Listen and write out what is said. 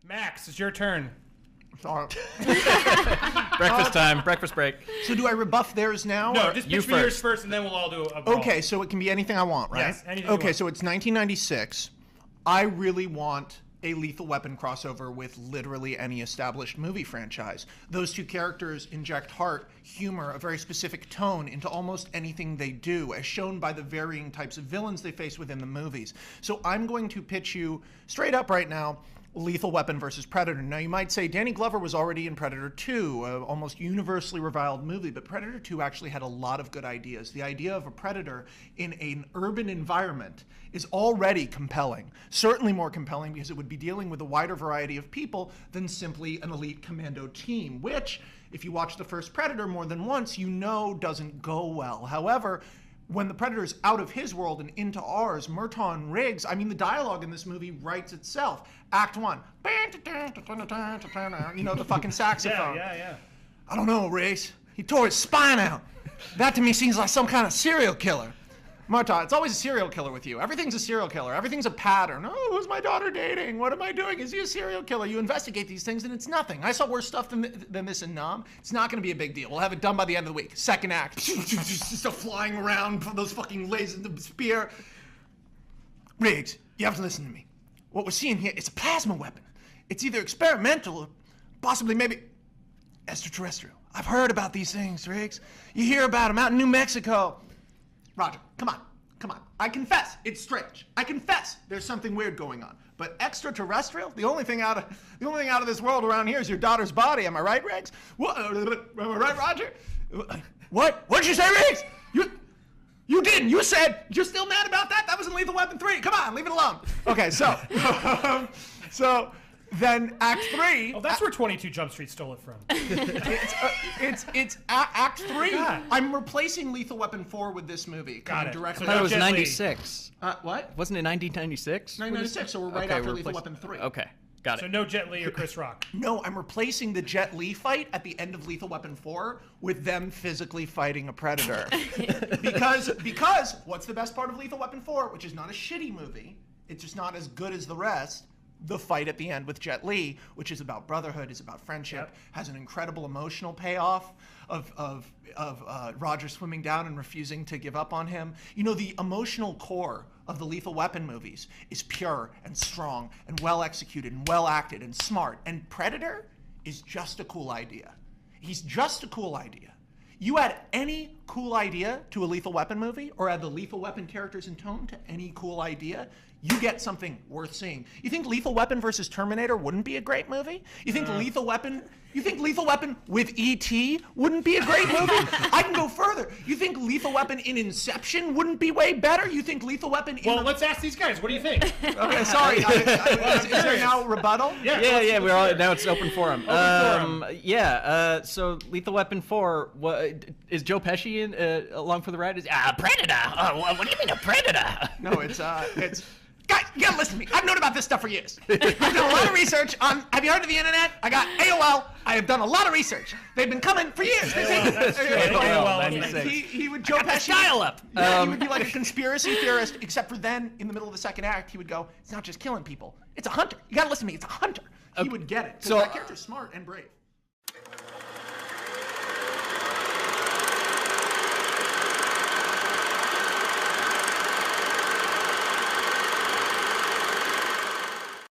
Max, it's your turn. Sorry. Breakfast time. Breakfast break. So do I rebuff theirs now? No, or? just You pitch me yours first. first, and then we'll all do a brawl. Okay, so it can be anything I want, right? Yes, anything you Okay, want. so it's 1996. I really want a Lethal Weapon crossover with literally any established movie franchise. Those two characters inject heart, humor, a very specific tone into almost anything they do, as shown by the varying types of villains they face within the movies. So I'm going to pitch you straight up right now, Lethal Weapon versus Predator. Now, you might say Danny Glover was already in Predator 2, an almost universally reviled movie, but Predator 2 actually had a lot of good ideas. The idea of a predator in an urban environment is already compelling, certainly more compelling because it would be dealing with a wider variety of people than simply an elite commando team, which, if you watch the first Predator more than once, you know doesn't go well. However, when the Predator's out of his world and into ours, Murtaugh Riggs, I mean, the dialogue in this movie writes itself. Act 1. You know, the fucking saxophone. Yeah. I don't know, Riggs. He tore his spine out. That to me seems like some kind of serial killer. Murtaugh, it's always a serial killer with you. Everything's a serial killer. Everything's a pattern. Oh, who's my daughter dating? What am I doing? Is he a serial killer? You investigate these things and it's nothing. I saw worse stuff than this in Nam. It's not going to be a big deal. We'll have it done by the end of the week. Second act. Just flying around, those fucking lasers, the spear. Riggs, you have to listen to me. What we're seeing here is a plasma weapon. It's either experimental or possibly maybe extraterrestrial. I've heard about these things, Riggs. You hear about them out in New Mexico. Roger, come on. I confess, it's strange. I confess there's something weird going on. But extraterrestrial? The only thing out of this world around here is your daughter's body. Am I right, Riggs? What? Am I right, Roger? What? What'd you say, Riggs? You didn't. You said you're still mad about that? That was in Lethal Weapon 3. Come on, leave it alone. Okay, so then Act 3. Oh, that's where 22 Jump Street stole it from. It's Act 3. God. I'm replacing Lethal Weapon 4 with this movie. Got it. Directly. So I thought it was Jet Li. 96. What? Wasn't it 1996? 1996, so we're right Okay, after we're Lethal replacing- Weapon 3. Okay, got So it. no Jet Li or Chris Rock. No, I'm replacing the Jet Li fight at the end of Lethal Weapon 4 with them physically fighting a predator. because what's the best part of Lethal Weapon 4, which is not a shitty movie, it's just not as good as the rest, the fight at the end with Jet Li, which is about brotherhood, is about friendship, has an incredible emotional payoff of Roger swimming down and refusing to give up on him. You know, the emotional core of the Lethal Weapon movies is pure and strong and well executed and well acted and smart. And Predator is just a cool idea. He's just a cool idea. You add any cool idea to a Lethal Weapon movie, or add the Lethal Weapon characters and tone to any cool idea, you get something worth seeing. You think Lethal Weapon versus Terminator wouldn't be a great movie? You think Lethal Weapon with E.T. wouldn't be a great movie? I can go further. You think Lethal Weapon in Inception wouldn't be way better? You think Lethal Weapon in... Well, let's ask these guys. What do you think? Okay, sorry. Is there now rebuttal? Yeah, we're all, now it's open forum. forum. So Lethal Weapon 4, is Joe Pesci in, along for the ride? Predator! What do you mean a predator? No, it's guys, you gotta listen to me. I've known about this stuff for years. I've done a lot of research on, have you heard of the internet? I got AOL. I have done a lot of research. They've been coming for years. He would, Joe Pesci. Dial up. Yeah, he would be like a conspiracy theorist, except for then, in the middle of the second act, he would go, it's not just killing people. It's a hunter. You gotta listen to me. It's a hunter. He would get it. Because that character's smart and brave.